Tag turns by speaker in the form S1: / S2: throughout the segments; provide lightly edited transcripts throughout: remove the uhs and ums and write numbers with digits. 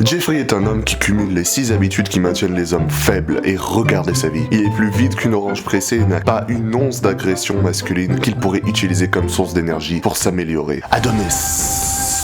S1: Jeffrey est un homme qui cumule les 6 habitudes qui maintiennent les hommes faibles, et regardez sa vie. Il est plus vide qu'une orange pressée et n'a pas une once d'agression masculine qu'il pourrait utiliser comme source d'énergie pour s'améliorer.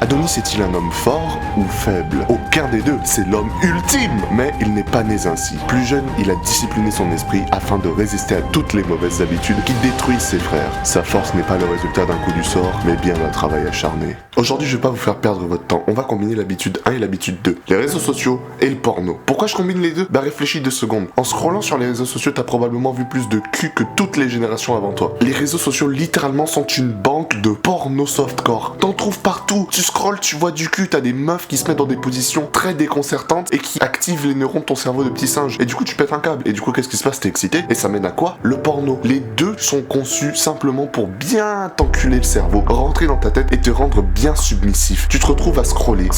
S1: Adonis est-il un homme fort ou faible? Aucun des deux, c'est l'homme ultime. Mais il n'est pas né ainsi. Plus jeune, il a discipliné son esprit afin de résister à toutes les mauvaises habitudes qui détruisent ses frères. Sa force n'est pas le résultat d'un coup du sort, mais bien d'un travail acharné. Aujourd'hui, je vais pas vous faire perdre votre temps. On va combiner l'habitude 1 et l'habitude 2. Les réseaux sociaux et le porno. Pourquoi je combine les deux? Bah réfléchis 2 secondes. En scrollant sur les réseaux sociaux, t'as probablement vu plus de cul que toutes les générations avant toi. Les réseaux sociaux littéralement sont une banque de porno softcore. T'en trouves partout. Tu scrolles, tu vois du cul, t'as des meufs qui se mettent dans des positions très déconcertantes et qui activent les neurones de ton cerveau de petit singe. Et du coup, tu pètes un câble. Et du coup, qu'est-ce qui se passe? T'es excité. Et ça mène à quoi? Le porno. Les deux sont conçus simplement pour bien t'enculer le cerveau, rentrer dans ta tête et te rendre bien submissif. Tu te retrouves à scroller,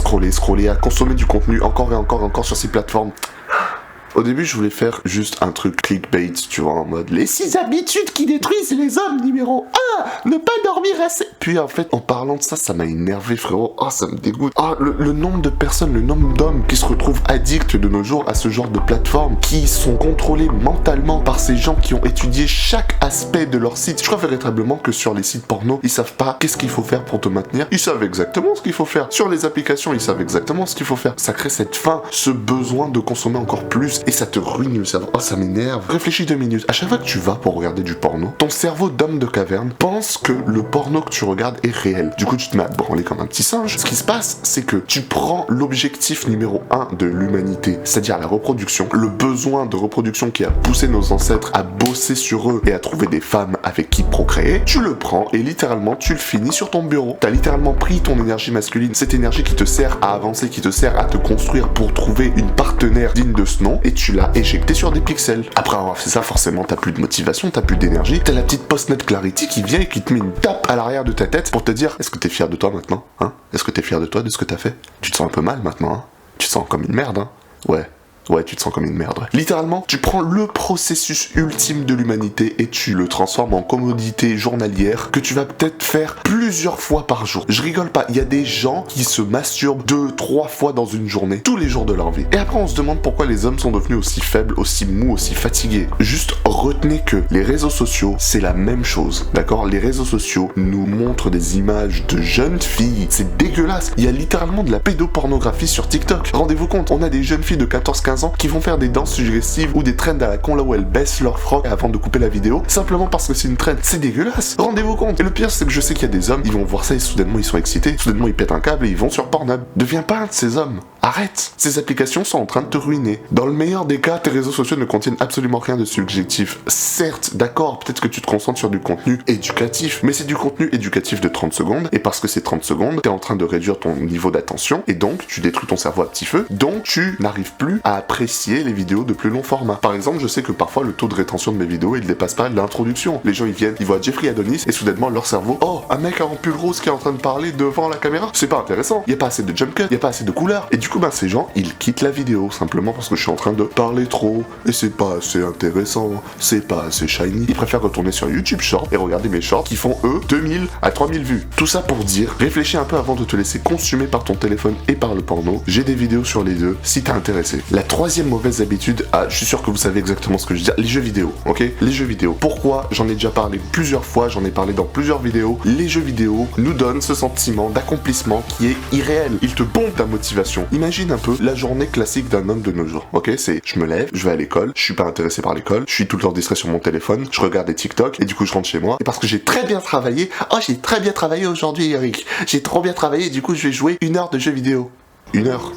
S1: à consommer du contenu encore et encore sur ces plateformes. Au début, je voulais faire juste un truc clickbait, tu vois, en mode les 6 habitudes qui détruisent les hommes, numéro 1, ne pas dormir assez. Puis en fait, en parlant de ça, ça m'a énervé, frérot. Oh, ça me dégoûte. Oh, le nombre de personnes, le nombre d'hommes qui se retrouvent addicts de nos jours à ce genre de plateforme, qui sont contrôlés mentalement par ces gens qui ont étudié chaque aspect de leur site. Je crois véritablement que sur les sites porno, ils savent pas qu'est-ce qu'il faut faire pour te maintenir. Ils savent exactement ce qu'il faut faire. Sur les applications, ils savent exactement ce qu'il faut faire. Ça crée cette faim, ce besoin de consommer encore plus. Et ça te ruine le cerveau. Oh, ça m'énerve. Réfléchis 2 minutes. À chaque fois que tu vas pour regarder du porno, ton cerveau d'homme de caverne pense que le porno que tu regardes est réel. Du coup, tu te mets à branler comme un petit singe. Ce qui se passe, c'est que tu prends l'objectif numéro 1 de l'humanité, c'est-à-dire la reproduction, le besoin de reproduction qui a poussé nos ancêtres à bosser sur eux et à trouver des femmes avec qui procréer. Tu le prends et littéralement, tu le finis sur ton bureau. T'as littéralement pris ton énergie masculine, cette énergie qui te sert à avancer, qui te sert à te construire pour trouver une partenaire digne de ce nom, et tu l'as éjecté sur des pixels. Après avoir fait ça, forcément, t'as plus de motivation, t'as plus d'énergie, t'as la petite post-net clarity qui vient et qui te met une tape à l'arrière de ta tête pour te dire: est-ce que t'es fier de toi maintenant, hein? Est-ce que t'es fier de toi, de ce que t'as fait? Tu te sens un peu mal maintenant, hein? Tu te sens comme une merde, hein? Ouais, tu te sens comme une merde. Littéralement, tu prends le processus ultime de l'humanité et tu le transformes en commodité journalière que tu vas peut-être faire plusieurs fois par jour. Je rigole pas, il y a des gens qui se masturbent 2-3 fois dans une journée, tous les jours de leur vie. Et après, on se demande pourquoi les hommes sont devenus aussi faibles, aussi mous, aussi fatigués. Juste retenez que les réseaux sociaux, c'est la même chose, d'accord? Les réseaux sociaux nous montrent des images de jeunes filles. C'est dégueulasse. Il y a littéralement de la pédopornographie sur TikTok. Rendez-vous compte, on a des jeunes filles de 14-15 ans qui vont faire des danses suggestives ou des trends à la con là où elles baissent leur froc avant de couper la vidéo simplement parce que c'est une trend. C'est dégueulasse, rendez-vous compte. Et le pire, c'est que je sais qu'il y a des hommes, ils vont voir ça et soudainement ils sont excités, soudainement ils pètent un câble et ils vont sur Pornhub. Deviens pas un de ces hommes. Arrête. Ces applications sont en train de te ruiner. Dans le meilleur des cas, tes réseaux sociaux ne contiennent absolument rien de subjectif. Certes, d'accord, peut-être que tu te concentres sur du contenu éducatif, mais c'est du contenu éducatif de 30 secondes, et parce que c'est 30 secondes, t'es en train de réduire ton niveau d'attention, et donc tu détruis ton cerveau à petit feu, donc tu n'arrives plus à apprécier les vidéos de plus long format. Par exemple, je sais que parfois le taux de rétention de mes vidéos, il dépasse pas l'introduction. Les gens ils viennent, ils voient Jeffrey Adonis, et soudainement leur cerveau: oh, un mec en pull rose qui est en train de parler devant la caméra, c'est pas intéressant, y a pas assez de jump cut, y a pas assez de couleurs, et du coup ces gens, ils quittent la vidéo simplement parce que je suis en train de parler trop et c'est pas assez intéressant, c'est pas assez shiny. Ils préfèrent retourner sur YouTube Short et regarder mes shorts qui font 2000 à 3000 vues. Tout ça pour dire, réfléchis un peu avant de te laisser consumer par ton téléphone et par le porno. J'ai des vidéos sur les deux si t'es intéressé. La troisième mauvaise habitude, je suis sûr que vous savez exactement ce que je veux dire, les jeux vidéo, ok? Les jeux vidéo. Pourquoi? J'en ai déjà parlé plusieurs fois, j'en ai parlé dans plusieurs vidéos. Les jeux vidéo nous donnent ce sentiment d'accomplissement qui est irréel. Ils te pompent ta motivation. Imagine un peu la journée classique d'un homme de nos jours, ok? C'est: je me lève, je vais à l'école, je suis pas intéressé par l'école, je suis tout le temps distrait sur mon téléphone, je regarde des TikTok et du coup je rentre chez moi et parce que j'ai très bien travaillé, j'ai très bien travaillé aujourd'hui Eric, j'ai trop bien travaillé et du coup je vais jouer 1 heure de jeux vidéo. 1 heure.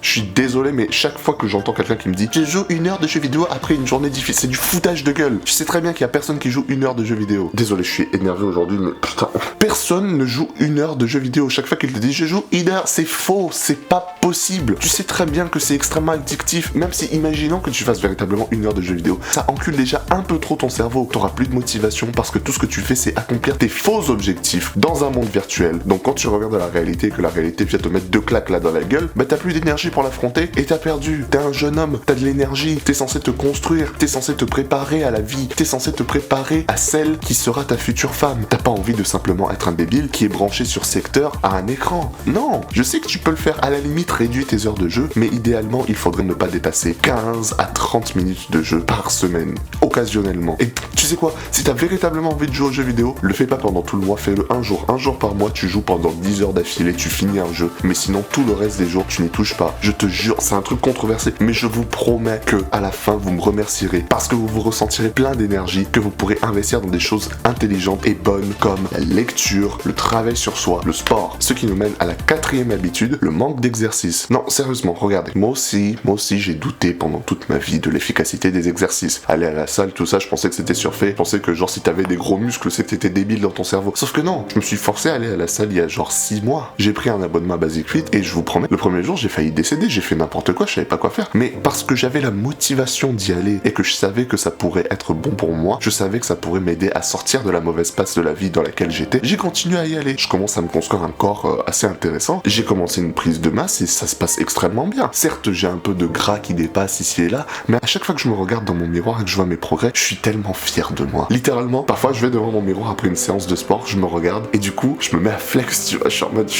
S1: Je suis désolé, mais chaque fois que j'entends quelqu'un qui me dit: je joue 1 heure de jeux vidéo après une journée difficile, c'est du foutage de gueule. Je sais très bien qu'il y a personne qui joue 1 heure de jeux vidéo. Désolé, je suis énervé aujourd'hui, mais putain. Personne ne joue 1 heure de jeux vidéo. Chaque fois qu'il te dit: je joue 1 heure, c'est faux, c'est pas possible. Tu sais très bien que c'est extrêmement addictif, même si imaginons que tu fasses véritablement 1 heure de jeux vidéo. Ça encule déjà un peu trop ton cerveau. T'auras plus de motivation parce que tout ce que tu fais, c'est accomplir tes faux objectifs dans un monde virtuel. Donc quand tu regardes la réalité et que la réalité vient te mettre 2 claques là dans la gueule, bah t'as plus d'énergie pour l'affronter et t'as perdu. T'es un jeune homme, t'as de l'énergie, t'es censé te construire, t'es censé te préparer à la vie, t'es censé te préparer à celle qui sera ta future femme. T'as pas envie de simplement être un débile qui est branché sur secteur à un écran. Non, je sais que tu peux le faire, à la limite réduis tes heures de jeu, mais idéalement il faudrait ne pas dépasser 15 à 30 minutes de jeu par semaine, occasionnellement. Et tu sais quoi, si t'as véritablement envie de jouer aux jeux vidéo, le fais pas pendant tout le mois, fais-le un jour par mois, tu joues pendant 10 heures d'affilée, tu finis un jeu, mais sinon tout le reste des jours tu n'y touches pas. Je te jure, c'est un truc controversé, mais je vous promets que à la fin vous me remercierez parce que vous vous ressentirez plein d'énergie que vous pourrez investir dans des choses intelligentes et bonnes comme la lecture, le travail sur soi, le sport. Ce qui nous mène à la 4e habitude, le manque d'exercice. Non, sérieusement, regardez, moi aussi j'ai douté pendant toute ma vie de l'efficacité des exercices. Aller à la salle, tout ça, je pensais que c'était surfait, je pensais que genre si t'avais des gros muscles, c'est que t'étais débile dans ton cerveau. Sauf que non, je me suis forcé à aller à la salle il y a genre 6 mois. J'ai pris un abonnement à Basic Fit et je vous promets, le premier jour j'ai failli décéder, j'ai fait n'importe quoi, je savais pas quoi faire. Mais parce que j'avais la motivation d'y aller et que je savais que ça pourrait être bon pour moi, je savais que ça pourrait m'aider à sortir de la mauvaise passe de la vie dans laquelle j'étais, j'ai continué à y aller. Je commence à me construire un corps assez intéressant. J'ai commencé une prise de masse et ça se passe extrêmement bien. Certes, j'ai un peu de gras qui dépasse ici et là, mais à chaque fois que je me regarde dans mon miroir et que je vois mes progrès, je suis tellement fier de moi. Littéralement, parfois je vais devant mon miroir après une séance de sport, je me regarde et du coup, je me mets à flex, tu vois, je suis en mode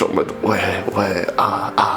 S1: ouais,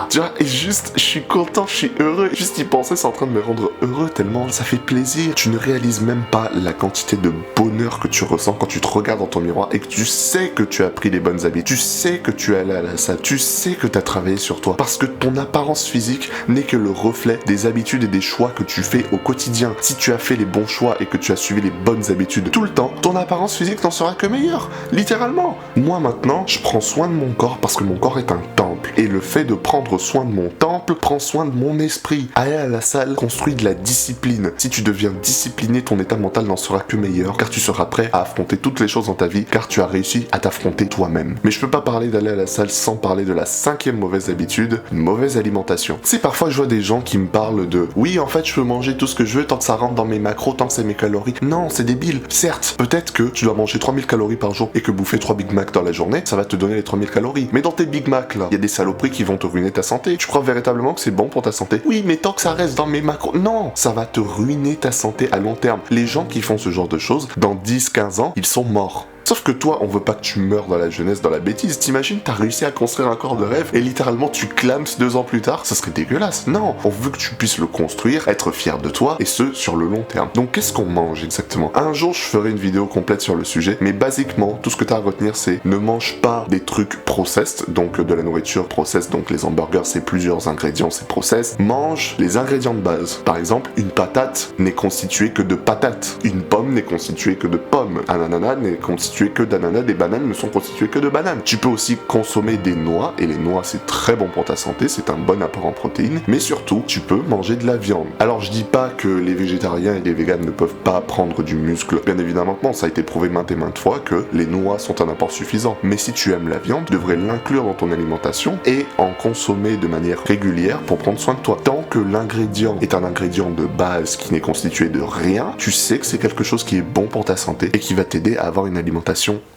S1: tu vois, et juste, je suis content, je suis heureux. Juste y penser, c'est en train de me rendre heureux tellement ça fait plaisir. Tu ne réalises même pas la quantité de bonheur que tu ressens quand tu te regardes dans ton miroir et que tu sais que tu as pris les bonnes habitudes, tu sais que tu es allé à la salle, tu sais que tu as travaillé sur toi. Parce que ton apparence physique n'est que le reflet des habitudes et des choix que tu fais au quotidien. Si tu as fait les bons choix et que tu as suivi les bonnes habitudes tout le temps, ton apparence physique n'en sera que meilleure. Littéralement. Moi maintenant, je prends soin de mon corps parce que mon corps est un temple. Et le fait de prendre soin de mon temple prend soin de mon esprit. Aller à la salle construit de la discipline. Si tu deviens discipliné, ton état mental n'en sera que meilleur car tu seras prêt à affronter toutes les choses dans ta vie car tu as réussi à t'affronter toi-même. Mais je peux pas parler d'aller à la salle sans parler de la 5e mauvaise habitude, une mauvaise alimentation. Tu sais, parfois je vois des gens qui me parlent de oui, en fait, je peux manger tout ce que je veux tant que ça rentre dans mes macros, tant que c'est mes calories. Non, c'est débile. Certes, peut-être que tu dois manger 3000 calories par jour et que bouffer 3 Big Mac dans la journée, ça va te donner les 3000 calories. Mais dans tes Big Mac là, il y a des saloperies qui vont te ruiner ta santé. Tu crois véritablement que c'est bon pour ta santé? Oui, mais tant que ça reste dans mes macros, non, ça va te ruiner ta santé à long terme. Les gens qui font ce genre de choses, dans 10-15 ans, ils sont morts. Sauf que toi, on veut pas que tu meurs dans la jeunesse, dans la bêtise. T'imagines, t'as réussi à construire un corps de rêve et littéralement tu clames 2 ans plus tard, ça serait dégueulasse. Non, on veut que tu puisses le construire, être fier de toi et ce, sur le long terme. Donc qu'est-ce qu'on mange exactement? Un jour, je ferai une vidéo complète sur le sujet, mais basiquement, tout ce que t'as à retenir, c'est ne mange pas des trucs processed, donc de la nourriture processed, donc les hamburgers, c'est plusieurs ingrédients, c'est processed. Mange les ingrédients de base. Par exemple, une patate n'est constituée que de patates. Une pomme n'est constituée que de pommes. Un ananas n'est constitué que d'ananas, des bananes ne sont constituées que de bananes. Tu peux aussi consommer des noix, et les noix c'est très bon pour ta santé, c'est un bon apport en protéines, mais surtout, tu peux manger de la viande. Alors je dis pas que les végétariens et les véganes ne peuvent pas prendre du muscle, bien évidemment non, ça a été prouvé maintes et maintes fois que les noix sont un apport suffisant, mais si tu aimes la viande, tu devrais l'inclure dans ton alimentation et en consommer de manière régulière pour prendre soin de toi. Tant que l'ingrédient est un ingrédient de base qui n'est constitué de rien, tu sais que c'est quelque chose qui est bon pour ta santé et qui va t'aider à avoir une alimentation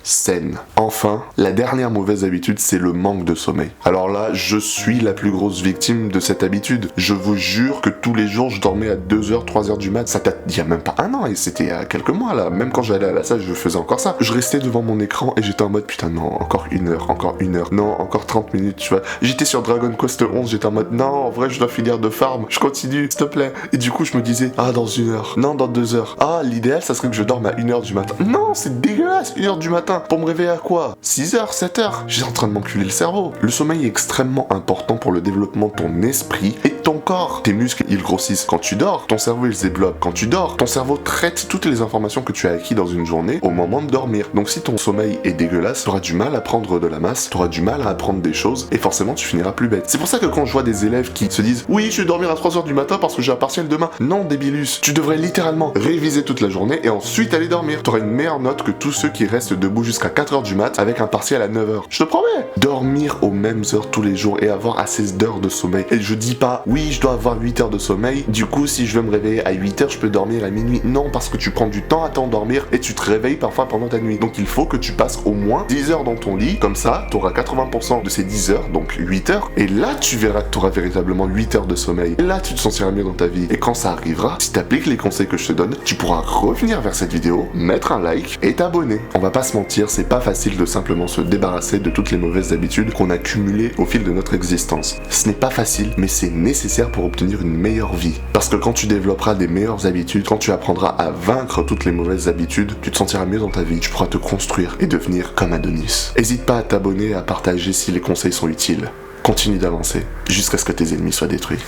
S1: saine. Enfin, la dernière mauvaise habitude, c'est le manque de sommeil. Alors là, je suis la plus grosse victime de cette habitude. Je vous jure que tous les jours, je dormais à 2h, 3h du mat. Ça date d'il y a même pas un an, et c'était il y a quelques mois là. Même quand j'allais à la salle, je faisais encore ça. Je restais devant mon écran et j'étais en mode putain non, encore 1 heure, non, encore 30 minutes, tu vois. J'étais sur Dragon Quest 11, j'étais en mode non, en vrai, je dois finir de farm. Je continue, s'il te plaît. Et du coup, je me disais, ah, dans 1 heure, non, dans 2 heures. Ah, l'idéal, ça serait que je dorme à 1h du matin. Non, c'est dégueulasse. 1h du matin, pour me réveiller à quoi? 6h, 7h? J'étais en train de m'enculer le cerveau. Le sommeil est extrêmement important pour le développement de ton esprit et de ton corps. Tes muscles, ils grossissent quand tu dors, ton cerveau, il se développe quand tu dors, ton cerveau traite toutes les informations que tu as acquises dans une journée au moment de dormir. Donc si ton sommeil est dégueulasse, t'auras du mal à prendre de la masse, t'auras du mal à apprendre des choses et forcément tu finiras plus bête. C'est pour ça que quand je vois des élèves qui se disent oui, je vais dormir à 3h du matin parce que j'ai un partiel demain. Non, débilus, tu devrais littéralement réviser toute la journée et ensuite aller dormir. T'auras une meilleure note que tous ceux qui restent debout jusqu'à 4h du mat avec un partiel à 9h. Je te promets. Dormir aux mêmes heures tous les jours et avoir assez d'heures de sommeil. Et je dis pas oui, je dois avoir 8 heures de sommeil, du coup si je veux me réveiller à 8 heures, je peux dormir à minuit. Non, parce que tu prends du temps à t'endormir et tu te réveilles parfois pendant ta nuit. Donc il faut que tu passes au moins 10 heures dans ton lit, comme ça, tu auras 80% de ces 10 heures, donc 8 heures, et là tu verras que tu auras véritablement 8 heures de sommeil. Et là tu te sentiras mieux dans ta vie. Et quand ça arrivera, si tu appliques les conseils que je te donne, tu pourras revenir vers cette vidéo, mettre un like et t'abonner. On va pas se mentir, c'est pas facile de simplement se débarrasser de toutes les mauvaises habitudes qu'on a cumulées au fil de notre existence. Ce n'est pas facile, mais c'est nécessaire pour obtenir une meilleure vie. Parce que quand tu développeras des meilleures habitudes, quand tu apprendras à vaincre toutes les mauvaises habitudes, tu te sentiras mieux dans ta vie, tu pourras te construire et devenir comme Adonis. N'hésite pas à t'abonner et à partager si les conseils sont utiles. Continue d'avancer jusqu'à ce que tes ennemis soient détruits.